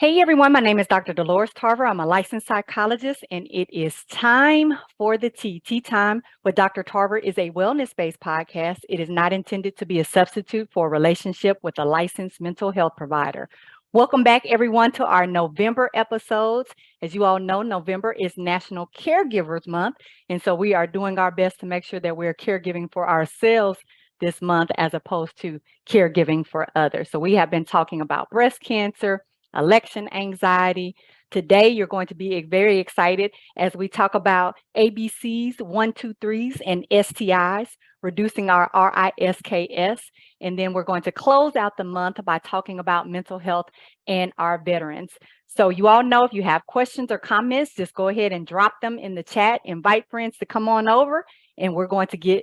Hey everyone, my name is Dr. Dolores Tarver. I'm a licensed psychologist, and it is time for the tea. Tea Time with Dr. Tarver is a wellness-based podcast. It is not intended to be a substitute for a relationship with a licensed mental health provider. Welcome back, everyone, to our November episodes. As you all know, November is National Caregivers Month, and so we are doing our best to make sure that we're caregiving for ourselves this month as opposed to caregiving for others. So we have been talking about breast cancer, election anxiety. Today, you're going to be very excited as we talk about ABCs, 1, 2, 3s, and STIs, reducing our R.I.S.K.S. And then we're going to close out the month by talking about mental health and our veterans. So you all know if you have questions or comments, just go ahead and drop them in the chat. Invite friends to come on over, and we're going to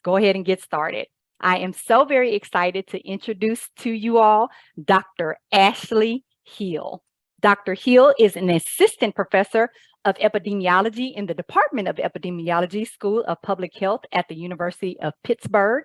go ahead and get started. I am so very excited to introduce to you all Dr. Ashley Hill. Dr. Hill is an assistant professor of epidemiology in the Department of Epidemiology, School of Public Health at the University of Pittsburgh.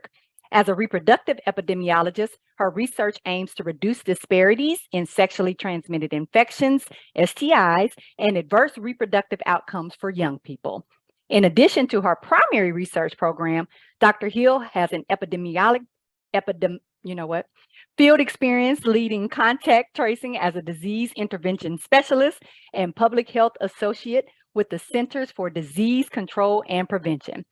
As a reproductive epidemiologist, her research aims to reduce disparities in sexually transmitted infections, STIs, and adverse reproductive outcomes for young people. In addition to her primary research program, Dr. Hill has an field experience leading contact tracing as a disease intervention specialist and public health associate with the Centers for Disease Control and Prevention.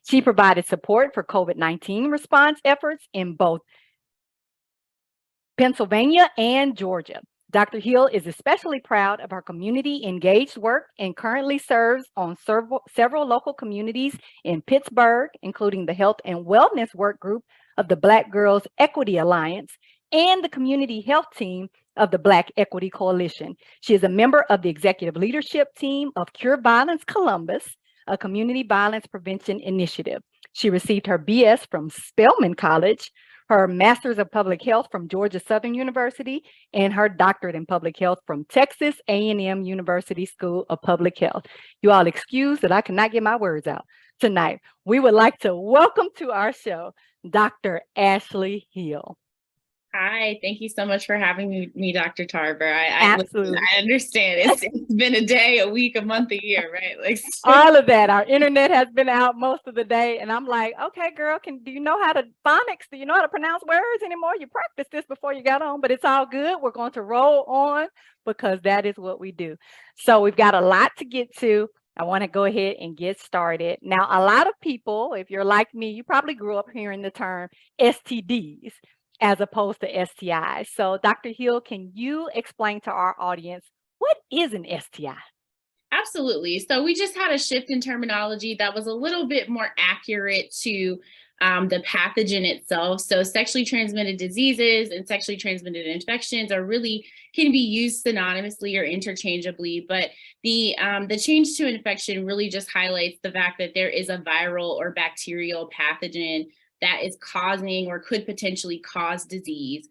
She provided support for COVID-19 response efforts in both Pennsylvania and Georgia. Dr. Hill is especially proud of her community engaged work and currently serves on several local communities in Pittsburgh, including the Health and Wellness Work Group of the Black Girls Equity Alliance and the Community Health Team of the Black Equity Coalition. She is a member of the executive leadership team of Cure Violence Columbus, a community violence prevention initiative. She received her BS from Spelman College, her Master's of Public Health from Georgia Southern University, and her doctorate in public health from Texas A&M University School of Public Health. You all excuse that I cannot get my words out tonight. We would like to welcome to our show, Dr. Ashley Hill. Hi, thank you so much for having me, Dr. Tarver. Absolutely. I understand. It's been a day, a week, a month, a year, right? All of that. Our internet has been out most of the day, and I'm like, okay, girl, do you know how to phonics? Do you know how to pronounce words anymore? You practiced this before you got on, but it's all good. We're going to roll on because that is what we do. So we've got a lot to get to. I want to go ahead and get started. Now, a lot of people, if you're like me, you probably grew up hearing the term STDs as opposed to STIs. So Dr. Hill, can you explain to our audience, what is an STI? Absolutely. So we just had a shift in terminology that was a little bit more accurate to the pathogen itself. So sexually transmitted diseases and sexually transmitted infections can be used synonymously or interchangeably, but the change to infection really just highlights the fact that there is a viral or bacterial pathogen that is causing or could potentially cause disease,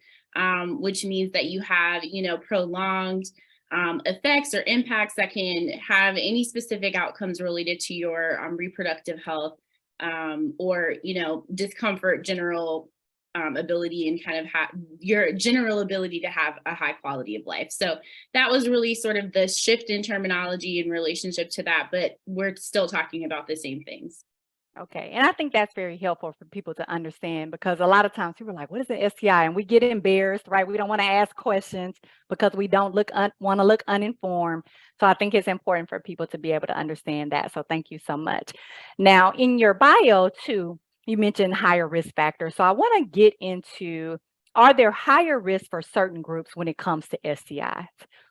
which means that you have, prolonged effects or impacts that can have any specific outcomes related to your reproductive health, or, discomfort, general ability, and kind of your general ability to have a high quality of life. So that was really sort of the shift in terminology in relationship to that, but we're still talking about the same things. Okay. And I think that's very helpful for people to understand, because a lot of times people are like, what is an STI? And we get embarrassed, right? We don't want to ask questions because we don't want to look uninformed. So I think it's important for people to be able to understand that. So thank you so much. Now, in your bio too, you mentioned higher risk factors. So I want to get into, are there higher risks for certain groups when it comes to STIs?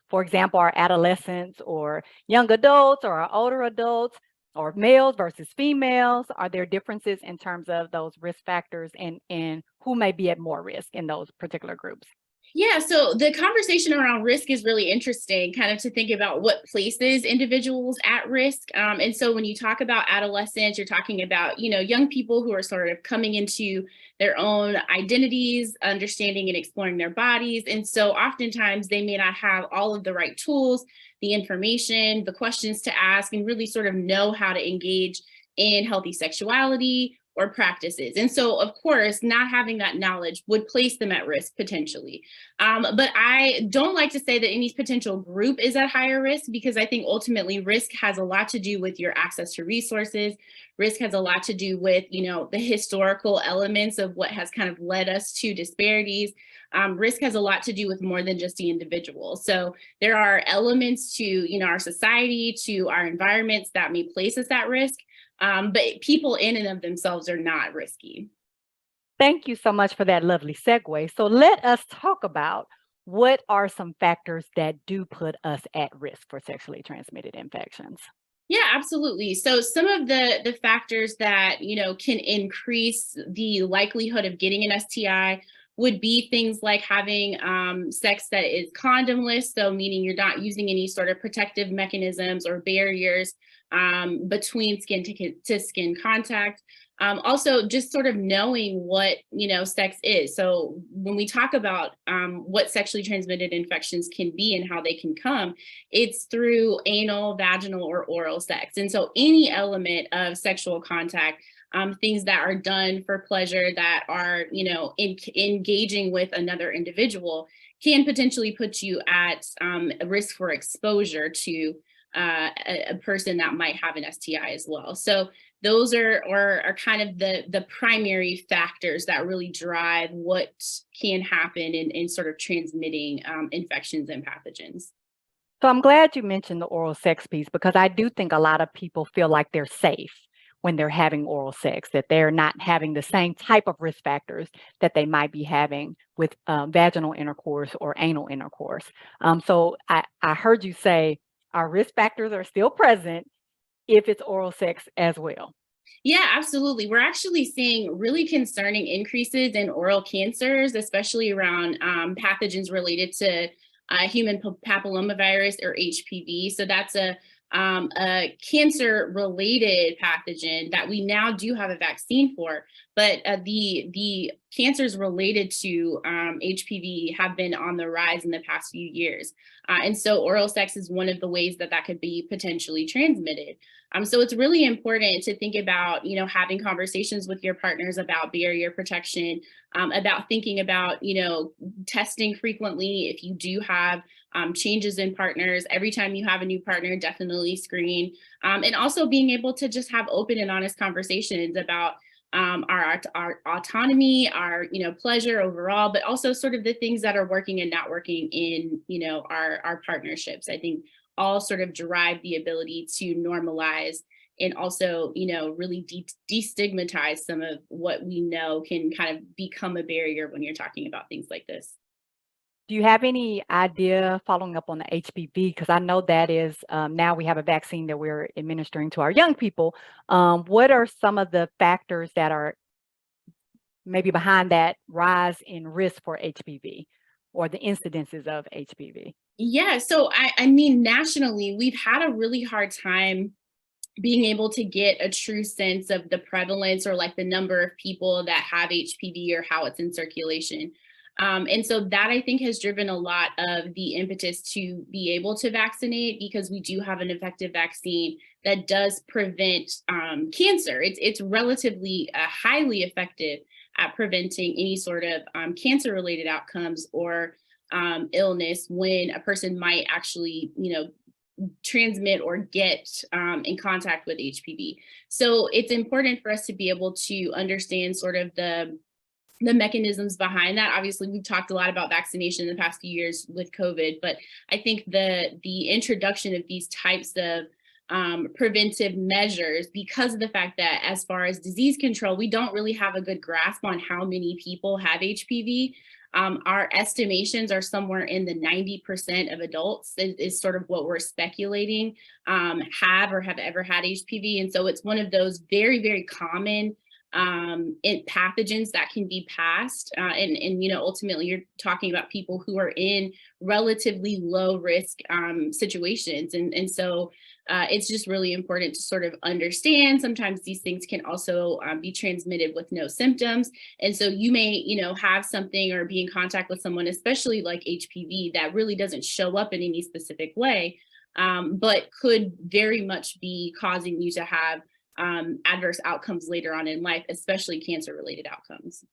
For example, our adolescents or young adults or our older adults, or males versus females? Are there differences in terms of those risk factors and who may be at more risk in those particular groups? Yeah, so the conversation around risk is really interesting, kind of to think about what places individuals at risk. And so when you talk about adolescents, you're talking about, young people who are sort of coming into their own identities, understanding and exploring their bodies. And so oftentimes they may not have all of the right tools, the information, the questions to ask, and really sort of know how to engage in healthy sexuality or practices. And so, of course, not having that knowledge would place them at risk potentially. But I don't like to say that any potential group is at higher risk, because I think ultimately risk has a lot to do with your access to resources. Risk has a lot to do with, the historical elements of what has kind of led us to disparities. Risk has a lot to do with more than just the individual. So there are elements to, our society, to our environments that may place us at risk. But people in and of themselves are not risky. Thank you so much for that lovely segue. So let us talk about what are some factors that do put us at risk for sexually transmitted infections. Yeah, absolutely. So some of the factors that, can increase the likelihood of getting an STI would be things like having sex that is condomless, so meaning you're not using any sort of protective mechanisms or barriers between skin to skin contact. Also, just sort of knowing what sex is. So when we talk about what sexually transmitted infections can be and how they can come, it's through anal, vaginal, or oral sex. And so any element of sexual contact, things that are done for pleasure, that are, engaging with another individual, can potentially put you at a risk for exposure to a person that might have an STI as well. So those are kind of the primary factors that really drive what can happen in sort of transmitting infections and pathogens. So I'm glad you mentioned the oral sex piece, because I do think a lot of people feel like they're safe when they're having oral sex, that they're not having the same type of risk factors that they might be having with vaginal intercourse or anal intercourse. So I heard you say our risk factors are still present if it's oral sex as well. Yeah, absolutely. We're actually seeing really concerning increases in oral cancers, especially around pathogens related to human papillomavirus, or HPV. So that's a cancer-related pathogen that we now do have a vaccine for, but the cancers related to HPV have been on the rise in the past few years. And so oral sex is one of the ways that could be potentially transmitted. So it's really important to think about, having conversations with your partners about barrier protection, about thinking about, testing frequently. If you do have changes in partners, every time you have a new partner, definitely screen. And also being able to just have open and honest conversations about our autonomy, our pleasure overall, but also sort of the things that are working and not working in our partnerships. I think all sort of drive the ability to normalize and also really destigmatize some of what we know can kind of become a barrier when you're talking about things like this. Do you have any idea, following up on the HPV, because I know that is now we have a vaccine that we're administering to our young people. What are some of the factors that are maybe behind that rise in risk for HPV or the incidences of HPV? Yeah, so I mean, nationally, we've had a really hard time being able to get a true sense of the prevalence, or like the number of people that have HPV or how it's in circulation. And so that, I think, has driven a lot of the impetus to be able to vaccinate, because we do have an effective vaccine that does prevent cancer. It's relatively highly effective at preventing any sort of cancer-related outcomes or illness when a person might actually, transmit or get in contact with HPV. So it's important for us to be able to understand sort of the mechanisms behind that. Obviously, we've talked a lot about vaccination in the past few years with COVID, but I think the introduction of these types of preventive measures, because of the fact that as far as disease control, we don't really have a good grasp on how many people have HPV. Our estimations are somewhere in the 90% of adults is sort of what we're speculating have or have ever had HPV. And so it's one of those very, very common pathogens that can be passed. And ultimately you're talking about people who are in relatively low risk situations. And so it's just really important to sort of understand sometimes these things can also be transmitted with no symptoms. And so you may, have something or be in contact with someone, especially like HPV, that really doesn't show up in any specific way, but could very much be causing you to have adverse outcomes later on in life, especially cancer-related outcomes.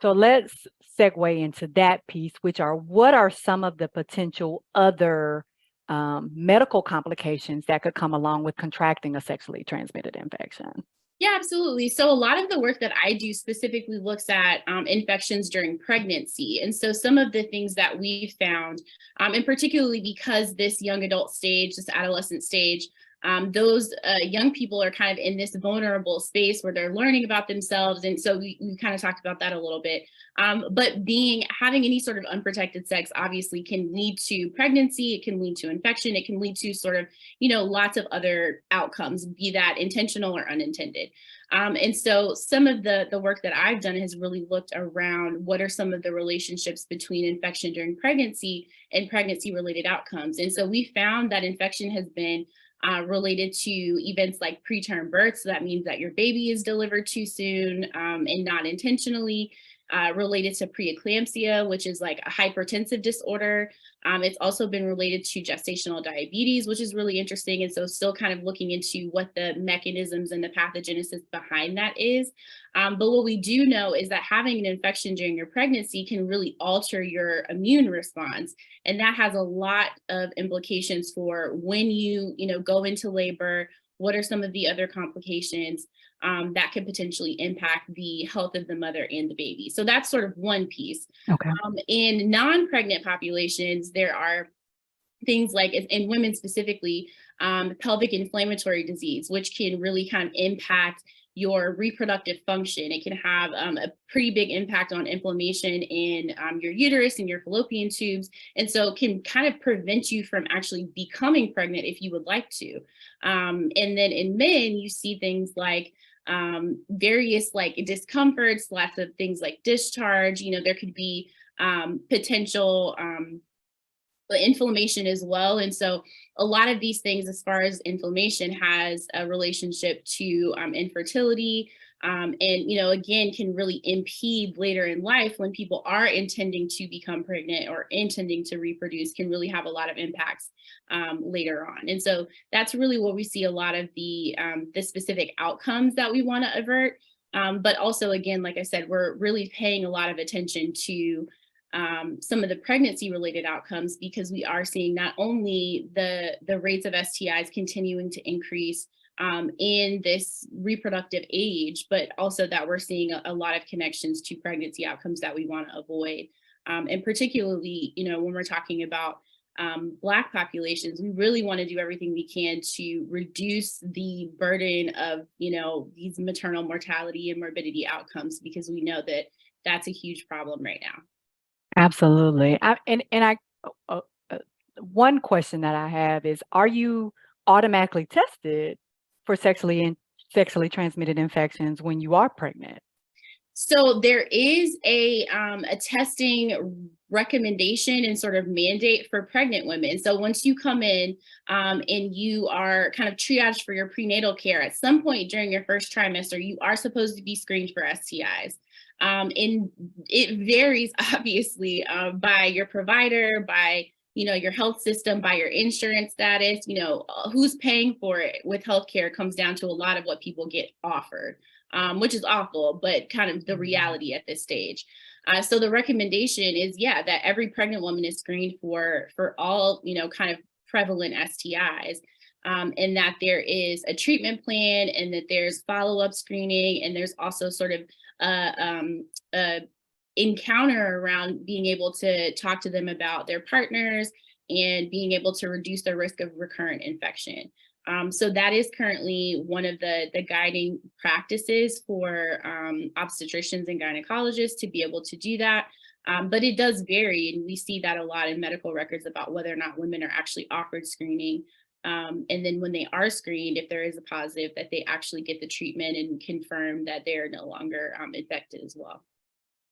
So let's segue into that piece, which are what are some of the potential other medical complications that could come along with contracting a sexually transmitted infection? Yeah, absolutely. So a lot of the work that I do specifically looks at infections during pregnancy. And so some of the things that we found, and particularly because this young adult stage, this adolescent stage, those young people are kind of in this vulnerable space where they're learning about themselves. And so we kind of talked about that a little bit. But having any sort of unprotected sex obviously can lead to pregnancy, it can lead to infection, it can lead to sort of, lots of other outcomes, be that intentional or unintended. And so some of the work that I've done has really looked around what are some of the relationships between infection during pregnancy and pregnancy related outcomes. And so we found that infection has been related to events like preterm birth. So that means that your baby is delivered too soon and not intentionally. Related to preeclampsia, which is like a hypertensive disorder. It's also been related to gestational diabetes, which is really interesting. And so still kind of looking into what the mechanisms and the pathogenesis behind that is. But what we do know is that having an infection during your pregnancy can really alter your immune response. And that has a lot of implications for when you go into labor. What are some of the other complications that could potentially impact the health of the mother and the baby? So that's sort of one piece. Okay. In non-pregnant populations, there are things like, in women specifically, pelvic inflammatory disease, which can really kind of impact your reproductive function. It can have a pretty big impact on inflammation in your uterus and your fallopian tubes. And so it can kind of prevent you from actually becoming pregnant if you would like to. And then in men, you see things like various like discomforts, lots of things like discharge. There could be potential inflammation as well. And so a lot of these things, as far as inflammation, has a relationship to infertility. And, again, can really impede later in life when people are intending to become pregnant or intending to reproduce, can really have a lot of impacts later on. And so that's really what we see a lot of the specific outcomes that we want to avert. But also, again, like I said, we're really paying a lot of attention to some of the pregnancy related outcomes, because we are seeing not only the rates of STIs continuing to increase in this reproductive age, but also that we're seeing a lot of connections to pregnancy outcomes that we want to avoid. And particularly, when we're talking about Black populations, we really want to do everything we can to reduce the burden of, these maternal mortality and morbidity outcomes, because we know that that's a huge problem right now. Absolutely. One question that I have is, are you automatically tested for sexually transmitted infections when you are pregnant? So there is a testing recommendation and sort of mandate for pregnant women. So once you come in and you are kind of triaged for your prenatal care, at some point during your first trimester, you are supposed to be screened for STIs. And it varies, obviously, by your provider, by your health system, by your insurance status. Who's paying for it with healthcare comes down to a lot of what people get offered, which is awful, but kind of the reality at this stage. So the recommendation is, that every pregnant woman is screened for all kind of prevalent STIs. And that there is a treatment plan, and that there's follow-up screening, and there's also sort of encounter around being able to talk to them about their partners and being able to reduce their risk of recurrent infection. So that is currently one of the guiding practices for obstetricians and gynecologists, to be able to do that. But it does vary, and we see that a lot in medical records about whether or not women are actually offered screening. And then when they are screened, if there is a positive, that they actually get the treatment and confirm that they are no longer infected as well.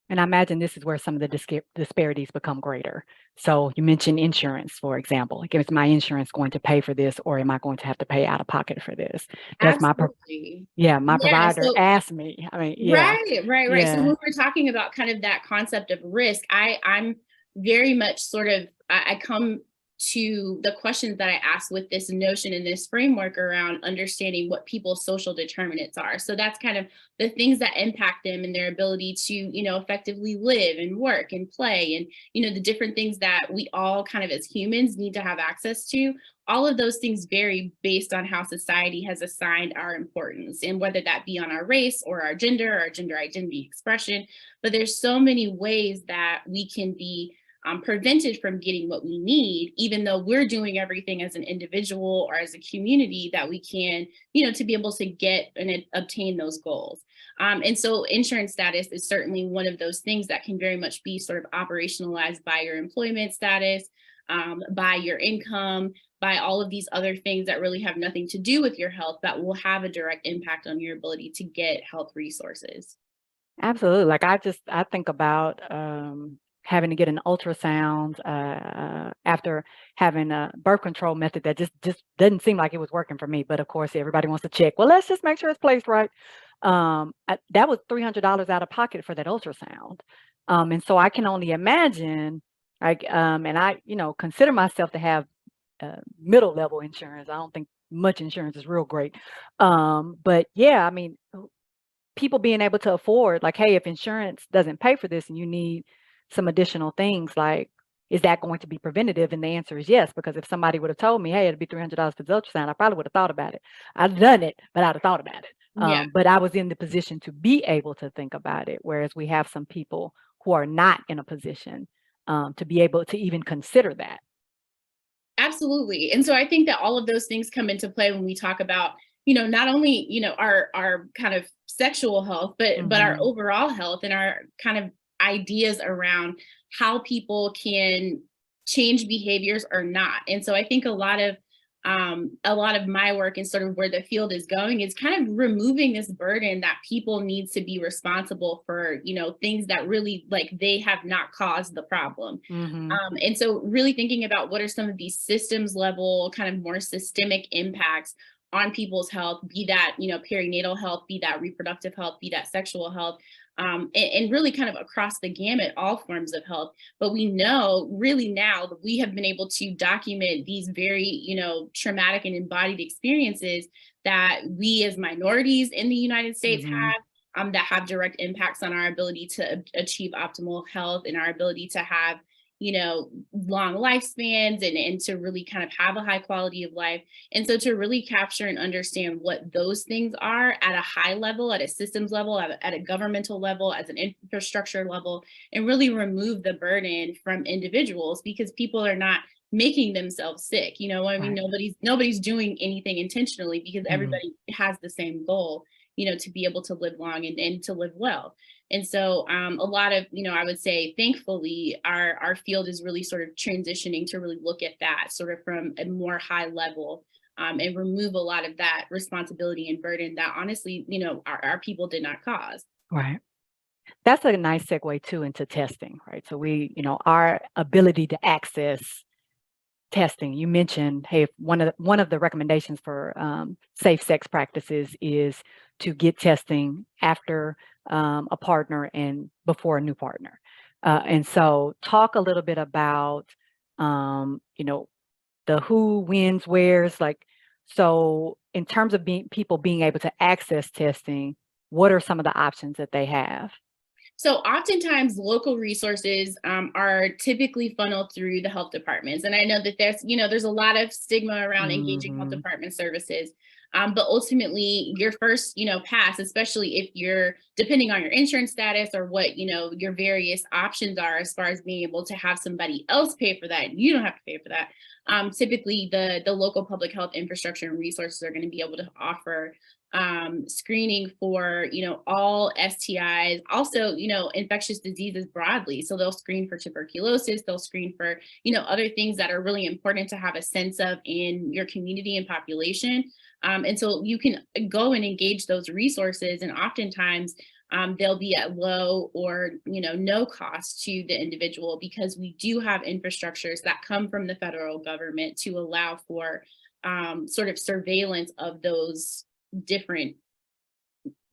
And I imagine this is where some of the disparities become greater. So you mentioned insurance, for example. Like, is my insurance going to pay for this, or am I going to have to pay out of pocket for this? Does my Absolutely. my provider ask me? I mean, Right. So when we're talking about kind of that concept of risk, I'm very much sort of, I come to the questions that I asked with this notion and this framework around understanding what people's social determinants are. So that's kind of the things that impact them and their ability to, effectively live and work and play, and, the different things that we all kind of as humans need to have access to. All of those things vary based on how society has assigned our importance, and whether that be on our race or our gender identity expression. But there's so many ways that we can be prevented from getting what we need, even though we're doing everything as an individual or as a community that we can, to be able to get and obtain those goals. And so insurance status is certainly one of those things that can very much be sort of operationalized by your employment status, by your income, by all of these other things that really have nothing to do with your health, that will have a direct impact on your ability to get health resources. Absolutely. Like I think about having to get an ultrasound after having a birth control method that just doesn't seem like it was working for me. But of course, everybody wants to check. Well, let's just make sure it's placed right. That was $300 out of pocket for that ultrasound, and so I can only imagine. And I, consider myself to have middle level insurance. I don't think much insurance is real great, but yeah, I mean, people being able to afford, like, hey, if insurance doesn't pay for this and you need some additional things, like, is that going to be preventative? And the answer is yes, because if somebody would have told me, hey, it'd be $300 for the ultrasound, I probably would have thought about it. I've done it, but I'd have thought about it. Yeah. But I was in the position to be able to think about it, whereas we have some people who are not in a position to be able to even consider that. Absolutely. And so I think that all of those things come into play when we talk about, not only, our kind of sexual health, but our Hmm. overall health and our kind of ideas around how people can change behaviors or not. And so I think a lot of my work and sort of where the field is going is kind of removing this burden that people need to be responsible for, things that really, like, they have not caused the problem. Hmm. And so really thinking about what are some of these systems level, kind of more systemic impacts on people's health, be that, perinatal health, be that reproductive health, be that sexual health, and really kind of across the gamut, all forms of health. But we know really now that we have been able to document these very, traumatic and embodied experiences that we as minorities in the United States Hmm. that have direct impacts on our ability to achieve optimal health and our ability to have, long lifespans, and to really kind of have a high quality of life. And so to really capture and understand what those things are at a high level, at a systems level, at a governmental level, as an infrastructure level, and really remove the burden from individuals, because people are not making themselves sick. I mean, Right. nobody's doing anything intentionally, because Hmm. everybody has the same goal, to be able to live long and to live well. And so a lot of, I would say, thankfully, our field is really sort of transitioning to really look at that sort of from a more high level, and remove a lot of that responsibility and burden that honestly, our people did not cause. Right. That's a nice segue too into testing, right? So our ability to access testing. You mentioned, hey, if one of the recommendations for safe sex practices is to get testing after a partner and before a new partner. And so, talk a little bit about, um, you know, the who, wins, where's, like. So, in terms of people being able to access testing, what are some of the options that they have? So oftentimes local resources are typically funneled through the health departments. And I know that there's a lot of stigma around engaging health Hmm. department services. But ultimately your first, pass, especially if you're depending on your insurance status or what, your various options are as far as being able to have somebody else pay for that, and you don't have to pay for that. Typically the local public health infrastructure and resources are going to be able to offer screening for, all STIs, also, infectious diseases broadly. So they'll screen for tuberculosis, they'll screen for, other things that are really important to have a sense of in your community and population. And so you can go and engage those resources, and oftentimes they'll be at low or, no cost to the individual, because we do have infrastructures that come from the federal government to allow for sort of surveillance of those different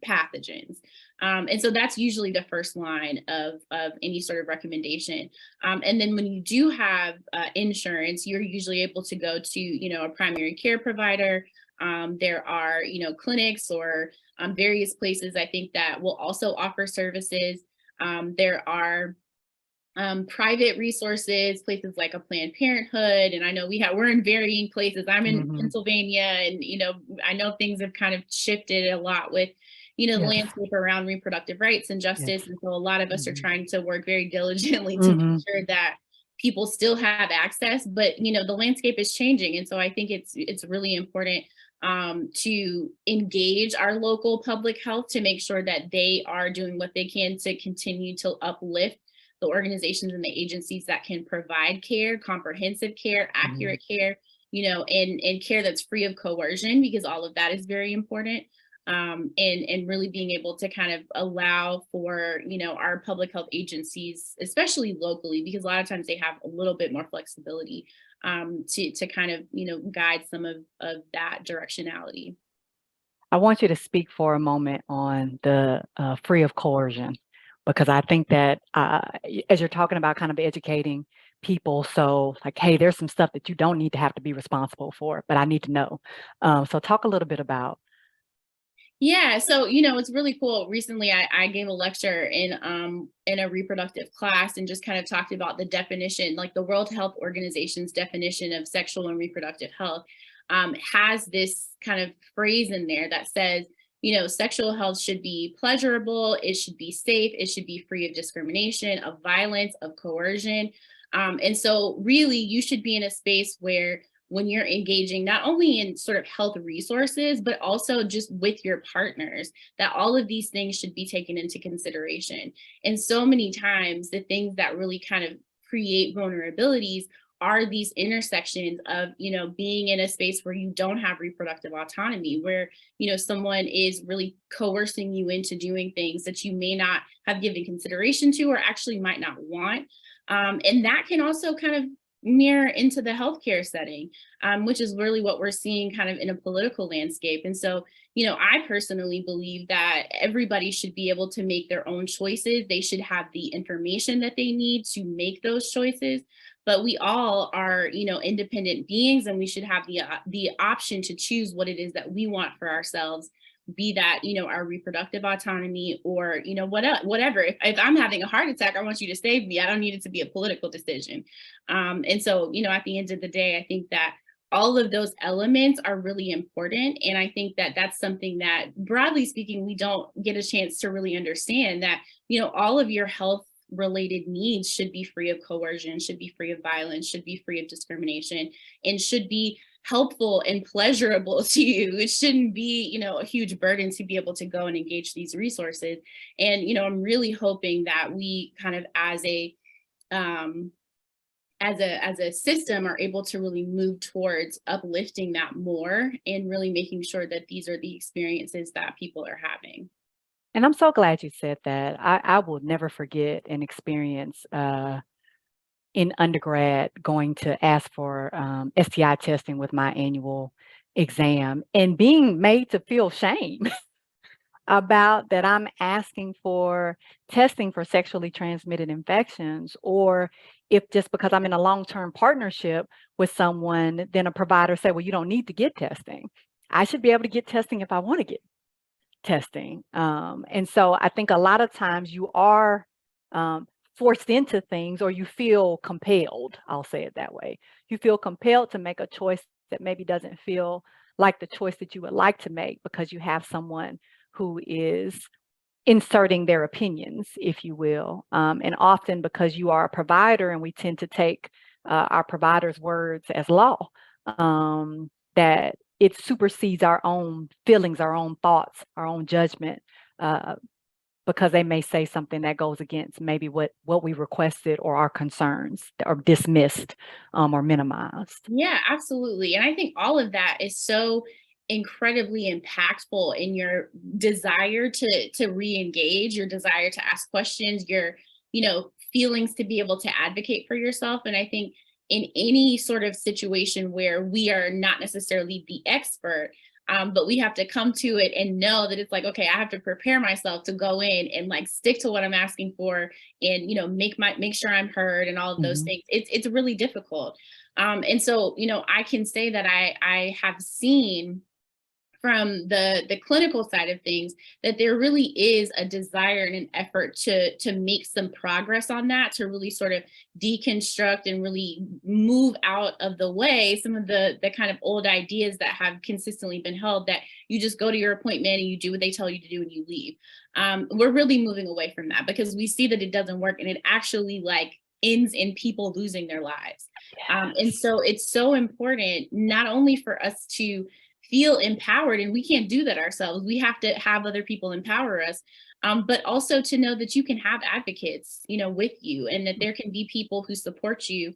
pathogens. And so that's usually the first line of any sort of recommendation. And then when you do have insurance, you're usually able to go to, a primary care provider. There are, clinics or various places I think that will also offer services. There are private resources, places like a Planned Parenthood. And I know we're in varying places. I'm in Mhm. Pennsylvania, and, I know things have kind of shifted a lot with, the Yes. landscape around reproductive rights and Yes. justice. And so a lot of us are Mhm. try to work very diligently to make Mhm. sure that people still have access, but, the landscape is changing. And so I think it's really important to engage our local public health to make sure that they are doing what they can to continue to uplift the organizations and the agencies that can provide care, comprehensive care, Mhm. accurate care, and care that's free of coercion, because all of that is very important. And really being able to kind of allow for, our public health agencies, especially locally, because a lot of times they have a little bit more flexibility to kind of, guide some of that directionality. I want you to speak for a moment on the free of coercion, because I think that as you're talking about kind of educating people, so like, hey, there's some stuff that you don't need to have to be responsible for, but I need to know. So talk a little bit about. Yeah, so it's really cool. Recently, I gave a lecture in a reproductive class and just kind of talked about the definition, like the World Health Organization's definition of sexual and reproductive health, has this kind of phrase in there that says, sexual health should be pleasurable, it should be safe, it should be free of discrimination, of violence, of coercion. And so, really, you should be in a space where when you're engaging not only in sort of health resources, but also just with your partners, that all of these things should be taken into consideration. And so many times, the things that really kind of create vulnerabilities are these intersections of, being in a space where you don't have reproductive autonomy, where, someone is really coercing you into doing things that you may not have given consideration to or actually might not want. And that can also kind of mirror into the healthcare setting, which is really what we're seeing kind of in a political landscape. And so, I personally believe that everybody should be able to make their own choices. They should have the information that they need to make those choices. But we all are, independent beings, and we should have the option to choose what it is that we want for ourselves, be that, our reproductive autonomy or, whatever. If I'm having a heart attack, I want you to save me. I don't need it to be a political decision. And so, at the end of the day, I think that all of those elements are really important. And I think that that's something that, broadly speaking, we don't get a chance to really understand, that, all of your health related needs should be free of coercion, should be free of violence, should be free of discrimination, and should be helpful and pleasurable to you. It shouldn't be, a huge burden to be able to go and engage these resources. And, I'm really hoping that we kind of um, as a system are able to really move towards uplifting that more and really making sure that these are the experiences that people are having. And I'm so glad you said that. I will never forget an experience in undergrad going to ask for STI testing with my annual exam and being made to feel shame about that I'm asking for testing for sexually transmitted infections, or if just because I'm in a long-term partnership with someone, then a provider say, well, you don't need to get testing. I should be able to get testing if I want to get testing. And so I think a lot of times you are forced into things, or you feel compelled. I'll say it that way. You feel compelled to make a choice that maybe doesn't feel like the choice that you would like to make, because you have someone who is inserting their opinions, if you will. And often because you are a provider and we tend to take our providers' words as law, that it supersedes our own feelings, our own thoughts, our own judgment, uh, because they may say something that goes against maybe what we requested, or our concerns are dismissed or minimized. Yeah, absolutely. And I think all of that is so incredibly impactful in your desire to re-engage, your desire to ask questions, your, feelings to be able to advocate for yourself. And I think in any sort of situation where we are not necessarily the expert, But we have to come to it and know that it's like, okay, I have to prepare myself to go in and like stick to what I'm asking for, and make sure I'm heard and all of those Mhm. things. It's really difficult. And so, I can say that I have seen from the clinical side of things that there really is a desire and an effort to make some progress on that, to really sort of deconstruct and really move out of the way some of the kind of old ideas that have consistently been held, that you just go to your appointment and you do what they tell you to do and you leave. We're really moving away from that because we see that it doesn't work, and it actually like ends in people losing their lives. And Yes. so it's so important not only for us to feel empowered, and we can't do that ourselves, we have to have other people empower us, but also to know that you can have advocates with you, and that there can be people who support you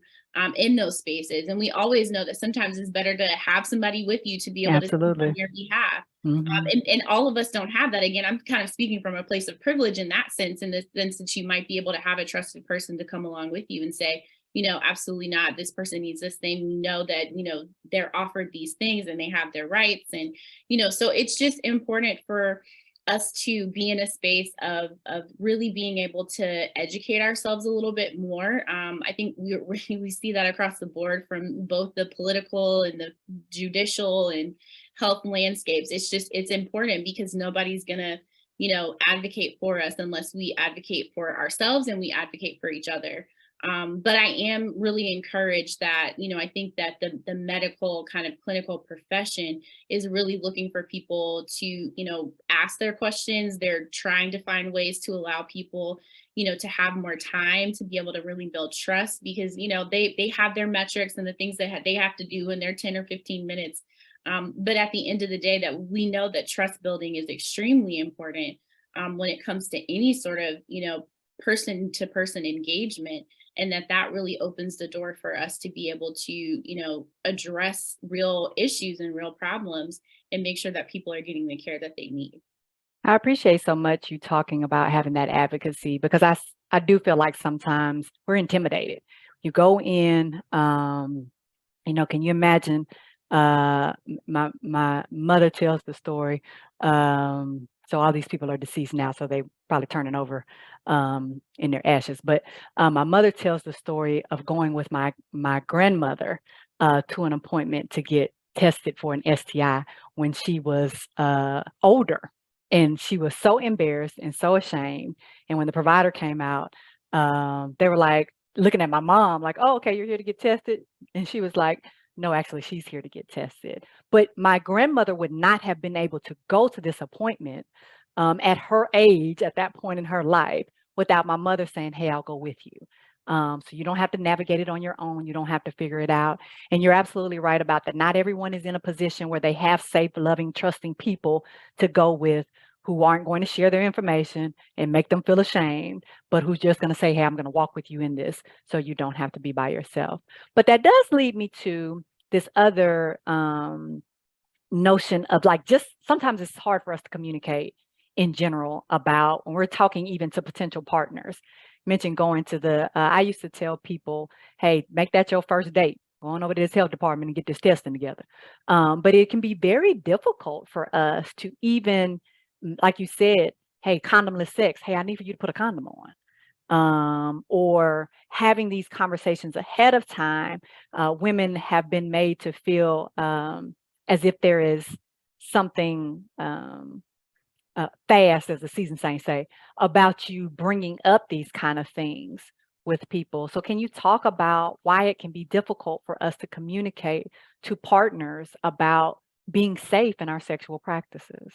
in those spaces. And we always know that sometimes it's better to have somebody with you to be able to speak on Absolutely. your behalf. Mhm. And all of us don't have that. Again, I'm kind of speaking from a place of privilege in that sense, in the sense that you might be able to have a trusted person to come along with you and say, absolutely not. This person needs this thing. We know that, they're offered these things and they have their rights. And, so it's just important for us to be in a space of really being able to educate ourselves a little bit more. I think we see that across the board from both the political and the judicial and health landscapes. It's important because nobody's gonna, advocate for us unless we advocate for ourselves and we advocate for each other. But I am really encouraged that, I think that the medical kind of clinical profession is really looking for people to, ask their questions. They're trying to find ways to allow people, to have more time to be able to really build trust, because, they have their metrics and the things that they have to do in their 10 or 15 minutes. But at the end of the day, that we know that trust building is extremely important when it comes to any sort of, person to person engagement, and that really opens the door for us to be able to address real issues and real problems and make sure that people are getting the care that they need. I appreciate so much you talking about having that advocacy, because I do feel like sometimes we're intimidated. You go in, can you imagine, my mother tells the story, so all these people are deceased now, so they probably turning over, in their ashes, but, my mother tells the story of going with my grandmother, to an appointment to get tested for an STI when she was, older, and she was so embarrassed and so ashamed, and when the provider came out, they were, like, looking at my mom like, "Oh, okay, you're here to get tested?" And she was like, "No, actually, she's here to get tested." But my grandmother would not have been able to go to this appointment, at her age, at that point in her life, without my mother saying, "Hey, I'll go with you." So you don't have to navigate it on your own. You don't have to figure it out. And you're absolutely right about that. Not everyone is in a position where they have safe, loving, trusting people to go with, who aren't going to share their information and make them feel ashamed, but who's just going to say, "Hey, I'm going to walk with you in this, so you don't have to be by yourself." But that does lead me to this other, notion of, like, just sometimes it's hard for us to communicate in general about when we're talking even to potential partners. Mentioned going to I used to tell people, "Hey, make that your first date. Go on over to this health department and get this testing together." But it can be very difficult for us to even, like you said, "Hey, condomless sex. Hey, I need for you to put a condom on." Or having these conversations ahead of time. Women have been made to feel, as if there is something, fast, as the seasoned saints say, about you bringing up these kind of things with people. So, can you talk about why it can be difficult for us to communicate to partners about being safe in our sexual practices?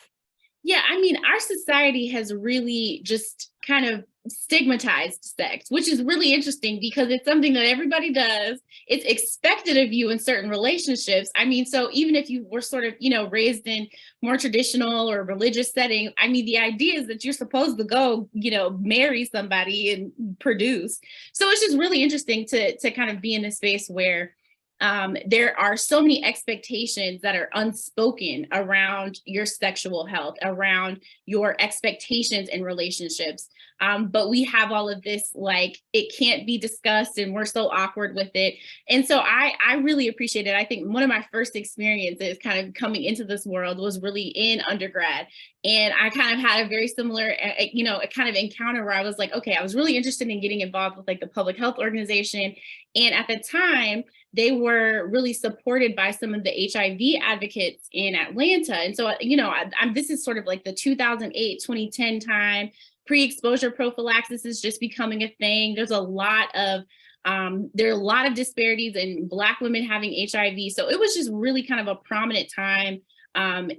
Yeah, I mean, our society has really just kind of stigmatized sex, which is really interesting because it's something that everybody does. It's expected of you in certain relationships. I mean, so even if you were sort of, raised in more traditional or religious setting, I mean, the idea is that you're supposed to go, marry somebody and produce. So it's just really interesting to kind of be in a space where there are so many expectations that are unspoken around your sexual health, around your expectations in relationships. But we have all of this, like, it can't be discussed and we're so awkward with it. And so I really appreciate it. I think one of my first experiences kind of coming into this world was really in undergrad. And I kind of had a very similar, a kind of encounter where I was like, okay, I was really interested in getting involved with like the public health organization. And at the time, they were really supported by some of the HIV advocates in Atlanta. And so, this is sort of like the 2008, 2010 time. Pre-exposure prophylaxis is just becoming a thing. There's a lot of there are a lot of disparities in Black women having HIV. So it was just really kind of a prominent time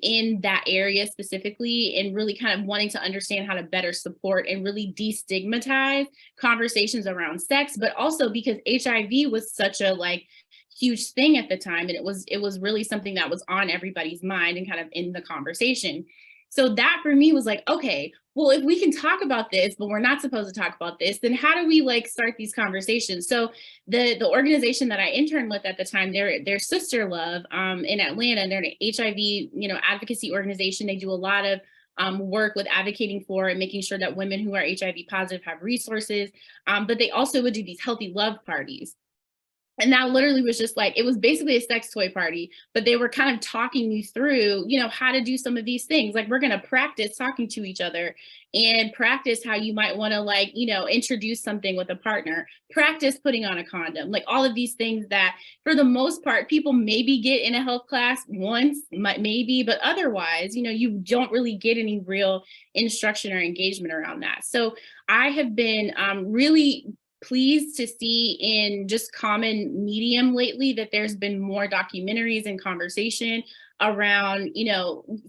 in that area specifically, and really kind of wanting to understand how to better support and really destigmatize conversations around sex, but also because HIV was such a like huge thing at the time, and it was really something that was on everybody's mind and kind of in the conversation. So that for me was like, okay, well, if we can talk about this, but we're not supposed to talk about this, then how do we like start these conversations? So the organization that I interned with at the time, they're Sister Love in Atlanta, and they're an HIV, advocacy organization. They do a lot of work with advocating for and making sure that women who are HIV positive have resources. But they also would do these healthy love parties. And that literally was just like, it was basically a sex toy party, but they were kind of talking you through, how to do some of these things. Like, we're going to practice talking to each other and practice how you might want to like, introduce something with a partner, practice putting on a condom, like all of these things that for the most part, people maybe get in a health class once, maybe, but otherwise, you don't really get any real instruction or engagement around that. So I have been really pleased to see in just common medium lately that there's been more documentaries and conversation around,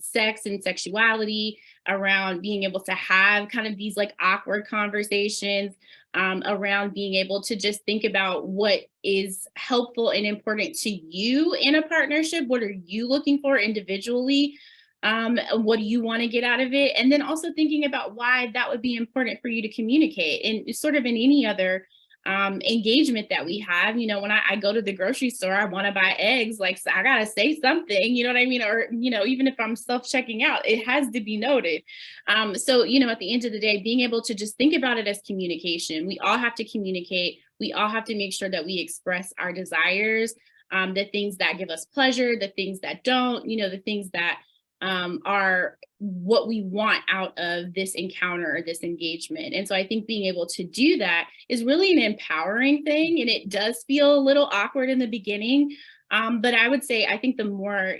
sex and sexuality, around being able to have kind of these like awkward conversations, around being able to just think about what is helpful and important to you in a partnership. What are you looking for individually? What do you want to get out of it? And then also thinking about why that would be important for you to communicate, and sort of in any other engagement that we have. When I go to the grocery store, I want to buy eggs, like, so I gotta say something, you know what I mean? Or, even if I'm self-checking out, it has to be noted. So, at the end of the day, being able to just think about it as communication. We all have to communicate. We all have to make sure that we express our desires, the things that give us pleasure, the things that don't, the things that are what we want out of this encounter or this engagement. And so I think being able to do that is really an empowering thing. And it does feel a little awkward in the beginning. But I would say, I think the more,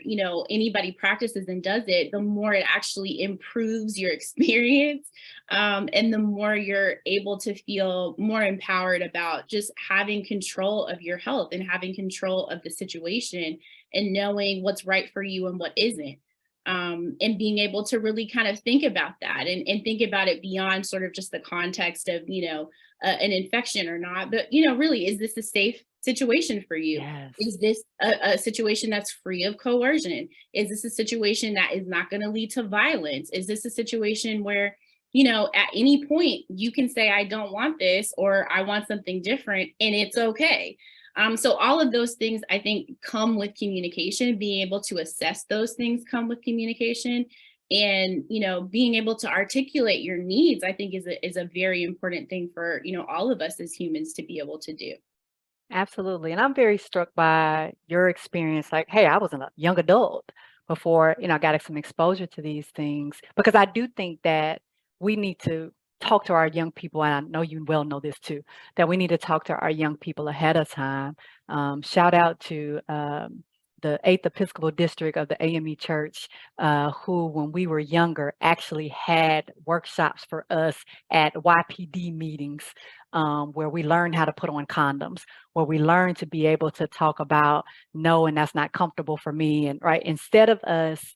anybody practices and does it, the more it actually improves your experience. And the more you're able to feel more empowered about just having control of your health and having control of the situation and knowing what's right for you and what isn't. And being able to really kind of think about that and think about it beyond sort of just the context of, an infection or not, but, really, is this a safe situation for you? Yes. Is this a situation that's free of coercion? Is this a situation that is not going to lead to violence? Is this a situation where, at any point you can say, I don't want this, or I want something different, and it's okay. So all of those things, I think, come with communication. Being able to assess those things come with communication, and being able to articulate your needs, I think, is a very important thing for all of us as humans to be able to do. Absolutely. And I'm very struck by your experience. Like, hey, I was a young adult before, I got some exposure to these things, because I do think that we need to talk to our young people. And I know you well know this too, that we need to talk to our young people ahead of time. Shout out to the 8th Episcopal District of the AME Church, who, when we were younger, actually had workshops for us at YPD meetings, where we learned how to put on condoms, where we learned to be able to talk about, no, and that's not comfortable for me. And right, instead of us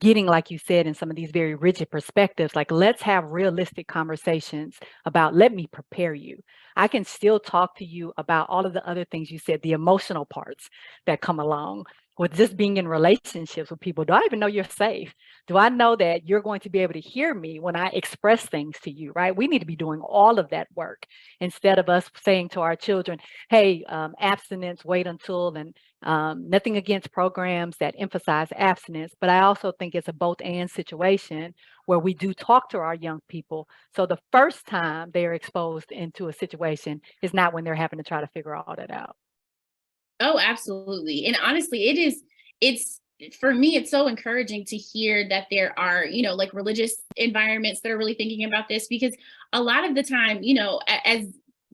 getting, like you said, in some of these very rigid perspectives, like, let's have realistic conversations about, let me prepare you. I can still talk to you about all of the other things you said, the emotional parts that come along with just being in relationships with people. Do I even know you're safe? Do I know that you're going to be able to hear me when I express things to you, right? We need to be doing all of that work instead of us saying to our children, hey, abstinence, wait until, and nothing against programs that emphasize abstinence, but I also think it's a both and situation where we do talk to our young people. So the first time they're exposed into a situation is not when they're having to try to figure all that out. Oh, absolutely. And honestly, it's for me, it's so encouraging to hear that there are, like religious environments that are really thinking about this, because a lot of the time, as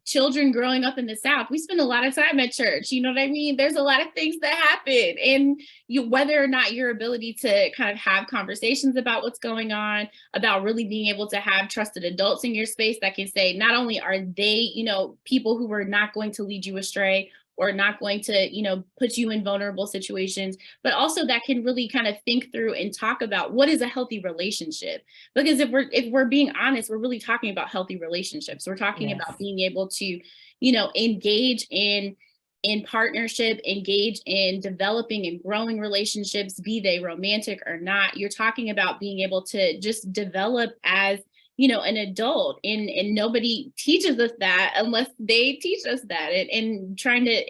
children growing up in the South, we spend a lot of time at church. You know what I mean? There's a lot of things that happen. And whether or not your ability to kind of have conversations about what's going on, about really being able to have trusted adults in your space that can say, not only are they, people who are not going to lead you astray, or not going to, put you in vulnerable situations, but also that can really kind of think through and talk about what is a healthy relationship. Because if we're being honest, we're really talking about healthy relationships. We're talking Yes. about being able to, engage in partnership, engage in developing and growing relationships, be they romantic or not. You're talking about being able to just develop as an adult, and nobody teaches us that unless they teach us that, and trying to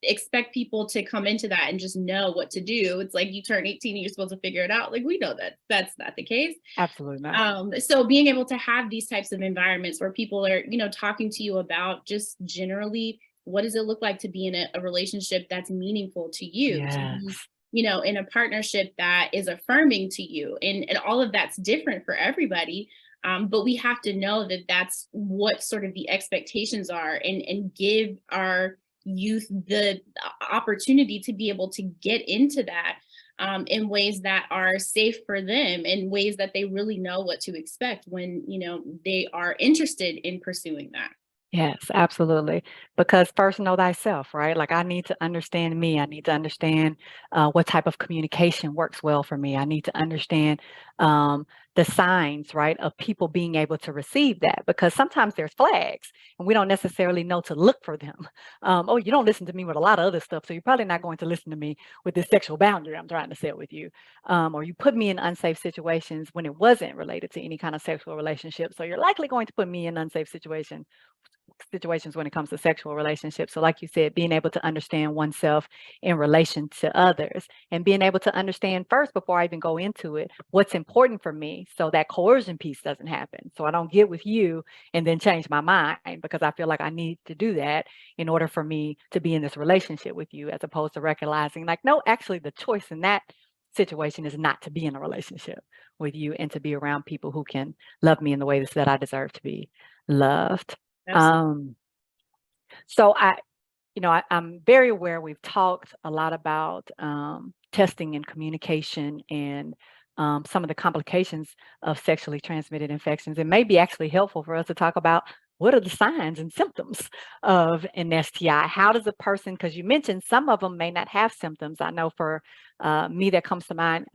expect people to come into that and just know what to do. It's like you turn 18 and you're supposed to figure it out. Like, we know that that's not the case. Absolutely not. So being able to have these types of environments where people are, talking to you about just generally, what does it look like to be in a relationship that's meaningful to you, to be, Yes. in a partnership that is affirming to you, and all of that's different for everybody. But we have to know that that's what sort of the expectations are, and give our youth the opportunity to be able to get into that, in ways that are safe for them, in ways that they really know what to expect when, they are interested in pursuing that. Yes, absolutely. Because first know thyself, right? Like I need to understand me. I need to understand what type of communication works well for me. I need to understand the signs, right, of people being able to receive that. Because sometimes there's flags, and we don't necessarily know to look for them. Oh, you don't listen to me with a lot of other stuff, so you're probably not going to listen to me with this sexual boundary I'm trying to set with you. Or you put me in unsafe situations when it wasn't related to any kind of sexual relationship, so you're likely going to put me in unsafe situations when it comes to sexual relationships. So like you said, being able to understand oneself in relation to others, and being able to understand first, before I even go into it, what's important for me, so that coercion piece doesn't happen. So I don't get with you and then change my mind because I feel like I need to do that in order for me to be in this relationship with you, as opposed to recognizing like, no, actually the choice in that situation is not to be in a relationship with you and to be around people who can love me in the ways that I deserve to be loved. Absolutely. Um, so I'm very aware we've talked a lot about testing and communication and some of the complications of sexually transmitted infections. It may be actually helpful for us to talk about what are the signs and symptoms of an STI. How does a person, because you mentioned some of them may not have symptoms. I know for me that comes to mind,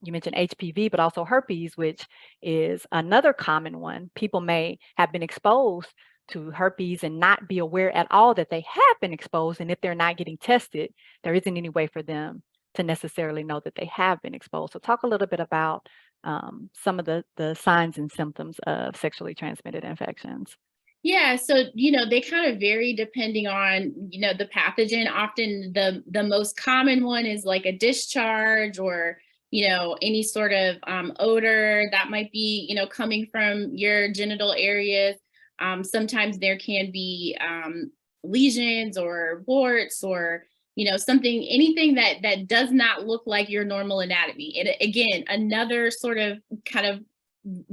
you mentioned HPV, but also herpes, which is another common one. People may have been exposed to herpes and not be aware at all that they have been exposed. And if they're not getting tested, there isn't any way for them to necessarily know that they have been exposed. So talk a little bit about some of the signs and symptoms of sexually transmitted infections. Yeah, so they kind of vary depending on the pathogen. Often the most common one is like a discharge, or any sort of odor that might be coming from your genital areas. Sometimes there can be lesions or warts, or something, anything that does not look like your normal anatomy. And again, another sort of kind of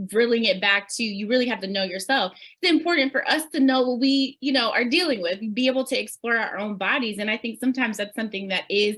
drilling it back to, you really have to know yourself. It's important for us to know what we are dealing with, be able to explore our own bodies. And I think sometimes that's something that is